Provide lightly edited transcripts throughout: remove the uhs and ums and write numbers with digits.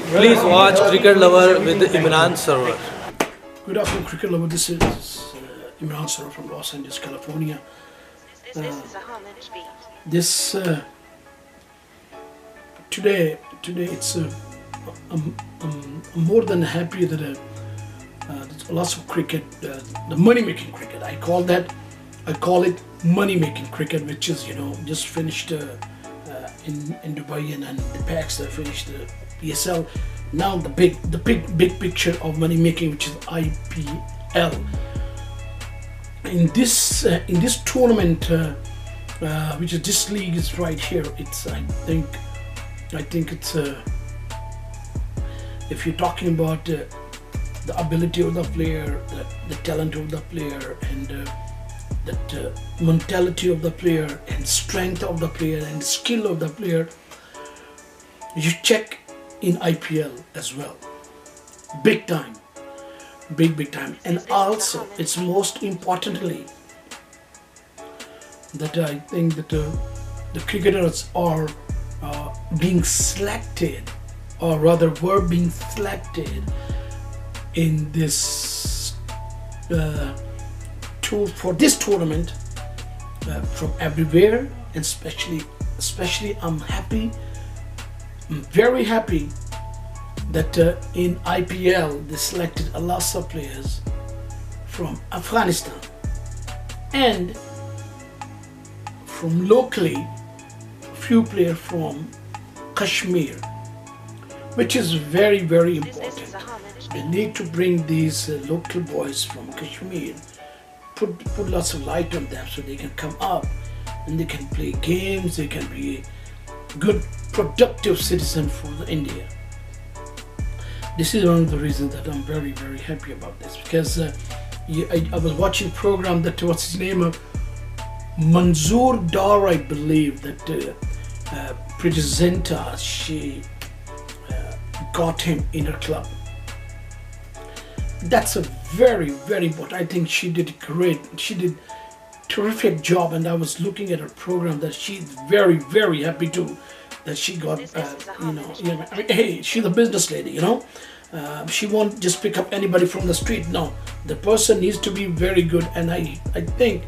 Please watch Cricket Lover with Imran Sarwar. Good afternoon, cricket lover. This is Imran Sarwar from Los Angeles, California. This today it's I'm more than happy that there's lots of cricket, the money-making cricket. I call it money-making cricket, which is just finished in Dubai and the packs that finished the PSL. Now the big picture of money making, which is IPL. In this tournament, which is this league is right here. It's I think it's if you're talking about the ability of the player, the talent of the player, and that mentality of the player, and strength of the player, and skill of the player, you check in IPL as well. Big time, big time. And also, it's most importantly that I think that the cricketers are being selected, or rather were being selected in this for this tournament from everywhere, and especially I'm very happy that in IPL they selected a lot of players from Afghanistan, and from locally few players from Kashmir, which is very important. They need to bring these local boys from Kashmir, put lots of light on them so they can come up and they can play games, they can be good productive citizen for India. This is one of the reasons that I'm very happy about this, because I was watching a program that, what's his name, Manzoor Dar, I believe, that presenter, she got him in her club. That's a very important. I think she did great. She did terrific job, and I was looking at her program that she's very happy too, that she got I mean, hey, she's a business lady, she won't just pick up anybody from the street. No, the person needs to be very good. And I think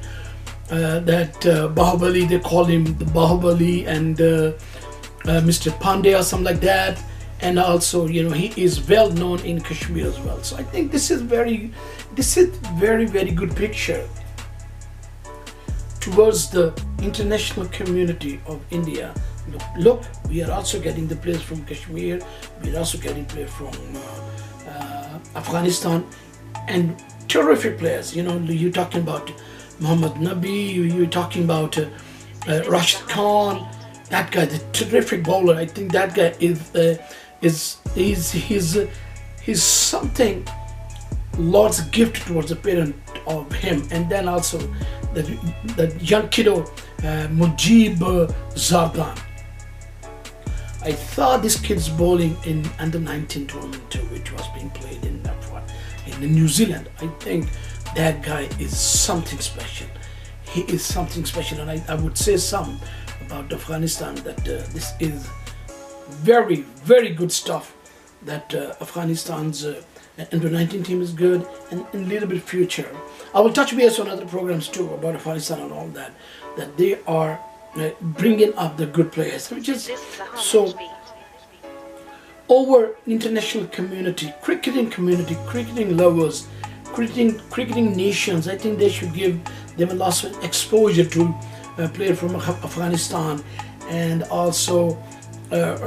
that Bahubali, they call him the Bahubali, and Mr. Pandey or something like that, and also he is well known in Kashmir as well. So I think this is very good picture towards the international community of India. Look, we are also getting the players from Kashmir, we are also getting players from Afghanistan, and terrific players. You're talking about Muhammad Nabi, you're talking about Rashid Khan, that guy, the terrific bowler. I think that guy he's something Lord's gift towards the parent of him. And then also that young kiddo, Mujib Zardan. I thought this kid's bowling in under-19 tournament too, which was being played in New Zealand. I think that guy is something special. He is something special, and I would say some about Afghanistan, that this is very good stuff. That Afghanistan's under-19 team is good, and in a little bit future, I will touch base on other programs too about Afghanistan and all that. That they are bringing up the good players, which is so over international community, cricketing lovers, cricketing nations. I think they should give them a lot of exposure to players from Afghanistan, and also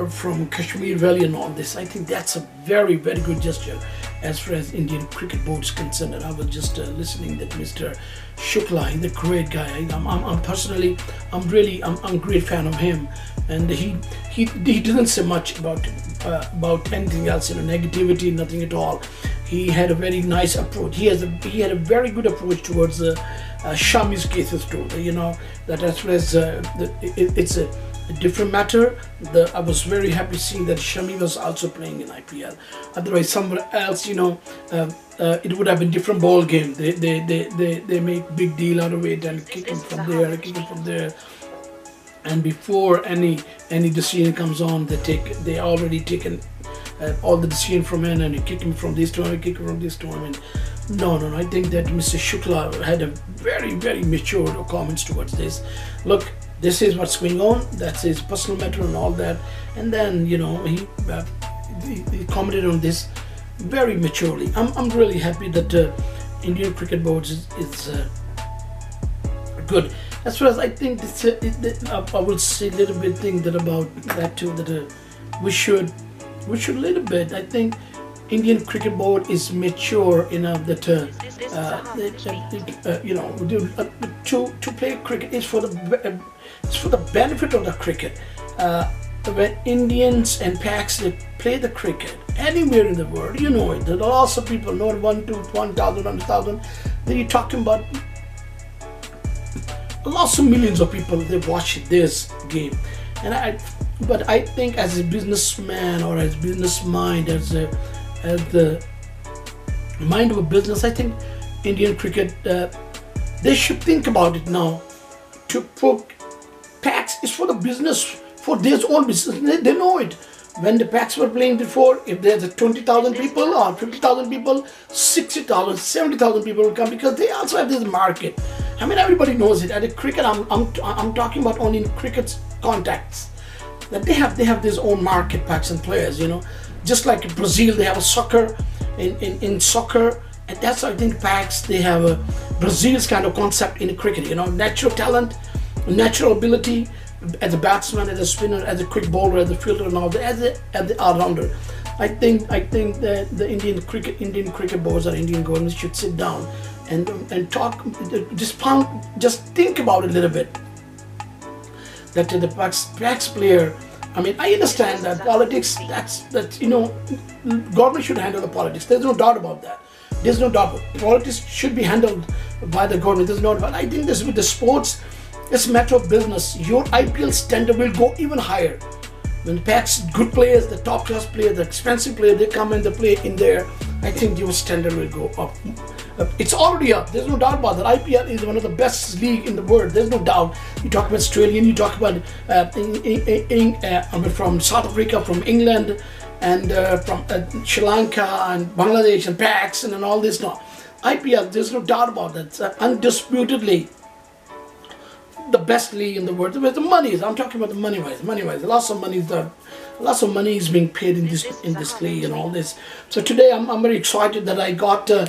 from Kashmir Valley and all this. I think that's a very good gesture as far as Indian Cricket Board is concerned. And I was just listening that Mr. Shukla, he's a great guy. I'm personally, I'm a great fan of him, and he doesn't say much about anything else, negativity, nothing at all. He had a very nice approach. He had a very good approach towards Shami's cases too. That as far as it's a different matter. I was very happy seeing that Shami was also playing in IPL. Otherwise, somewhere else, it would have been different ball game. They make big deal out of it and kick him from there, and before any decision comes on, they already taken all the decision from him, and you kick him from this tournament, kick him from this tournament. No. I think that Mr. Shukla had a very, very mature comments towards this. Look, this is what's going on. That's his personal matter and all that. And then he commented on this very maturely. I'm really happy that Indian Cricket Board is good. As far as I think, I will say a little bit thing that about that too. That we should a little bit. I think Indian Cricket Board is mature enough that to play cricket is for the benefit of the cricket. When Indians and Paks they play the cricket anywhere in the world, you know it. There are lots of people, not 1, 2, 1,000, 100,000. Then you're talking about lots of millions of people. They watch this game, but I think as a businessman or as business mind, as the mind of a business, I think Indian cricket they should think about it now. To put Paks is for the business. For their own business, they know it. When the Paks were playing before, if there's 20,000 people or 50,000 people, 60,000, 70,000 people will come because they also have this market. I mean, everybody knows it. At the cricket, I'm talking about only in cricket's contacts. That they have this own market, Paks and players. Just like in Brazil, they have a soccer in soccer, and that's how I think Paks they have a Brazil's kind of concept in cricket. Natural talent, natural ability. As a batsman, as a spinner, as a quick bowler, as a fielder, and all that, as the all-rounder, I think that the Indian cricket boards or Indian governments should sit down and talk. Just think about it a little bit. That the Paks player. I mean, I understand that politics. Government should handle the politics. There's no doubt about that. There's no doubt. Politics should be handled by the government. There's no doubt. I think this with the sports. It's a matter of business. Your IPL standard will go even higher. When the Paks, good players, the top class players, the expensive players, they come and they play in there, I think your standard will go up. It's already up. There's no doubt about that. IPL is one of the best league in the world. There's no doubt. You talk about Australian, you talk about from South Africa, from England, and from Sri Lanka and Bangladesh and Paks and all this. No, IPL. There's no doubt about that. Undisputedly the best league in the world. Where the money is, I'm talking about the money wise. Lots of money is being paid in this league and all this. So today I'm very excited that I got. I'm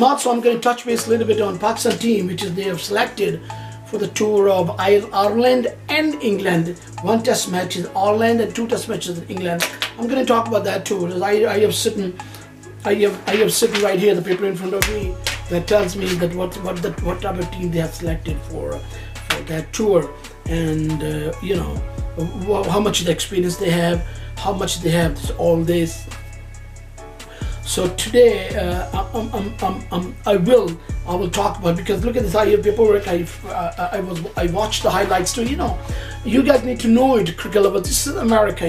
going to touch base a little bit on Pakistan team, which is they have selected for the tour of Ireland and England. 1 test match in Ireland and 2 test matches in England. I'm going to talk about that too. I have sitting right here the paper in front of me that tells me that what type of team they have selected for that tour, and how much the experience they have, how much they have, all this. So today I will talk about, because look at this. I have paperwork. I watched the highlights too. You guys need to know it. Cricket level. This is America.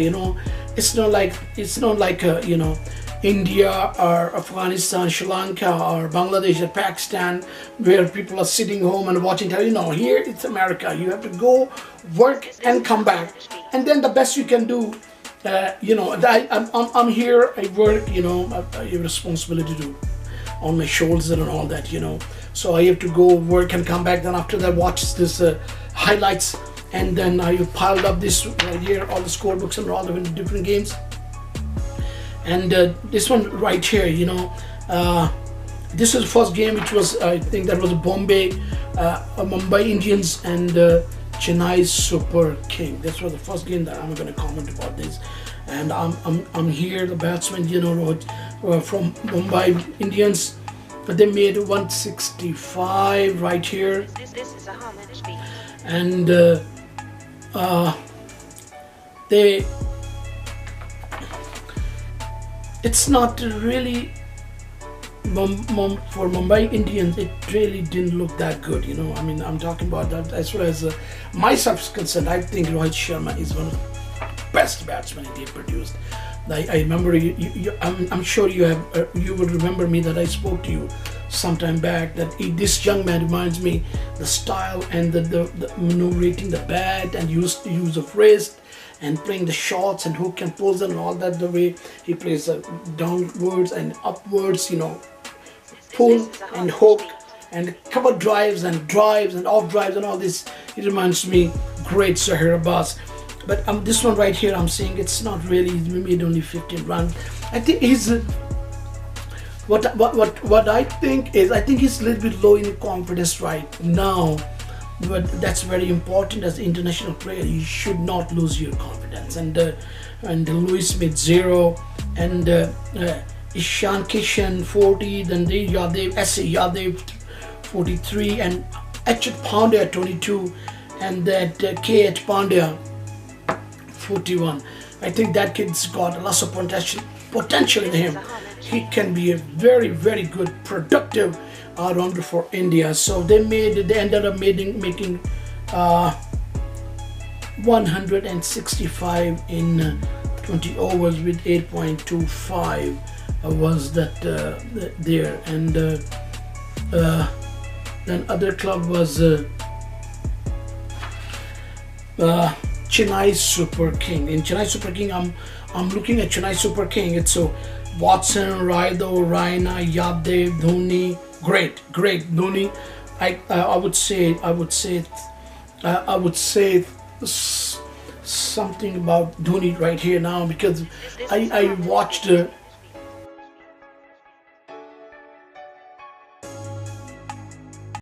It's not like India or Afghanistan, Sri Lanka or Bangladesh or Pakistan, where people are sitting home and watching television. Here it's America. You have to go work and come back, and then the best you can do. I'm here. I work. I have responsibility on my shoulders and all that. So I have to go work and come back. Then after that, watch this highlights, and then I have piled up this right here, all the scorebooks and all the different games. And this one right here, this is the first game, which was, I think that was Mumbai Indians and Chennai Super King. That was the first game that I'm going to comment about this. And I'm here, the batsman, from Mumbai Indians, but they made 165 right here. This is a harmonious beat. And it's not really for Mumbai Indians. It really didn't look that good. I'm talking about that as far as myself is concerned. I think Rohit Sharma is one of the best batsmen they produced. I remember I'm sure you will remember me that I spoke to you sometime back that this young man reminds me the style and the manipulating the bat and use of wrist and playing the shots and who can pull them and all that. The way he plays downwards and upwards, you know, pull and hook and cover drives and off drives and all this. It reminds me great Zahir Abbas. But this one right here, I'm saying it's not really. He made only 15 runs. I think he's what I think is, I think he's a little bit low in confidence right now. But that's very important as an international player. You should not lose your confidence. And Louis Smith 0, and Ishan Kishan 40, then the Yadev Yadev 43, and Achyut Pandya 22, and that K.H. Pandya 41. I think that kid's got lots of potential in him. He can be a very, very good, productive all-rounder for India. So they ended up making 165 in 20 overs with 8.25 was that there. And then other club was Chennai Super King. In Chennai Super King, I'm looking at Chennai Super King. It's so Watson, Raido, Raina, Yadav, Dhoni. Great Dhoni. I would say something about Dhoni right here now, because I watched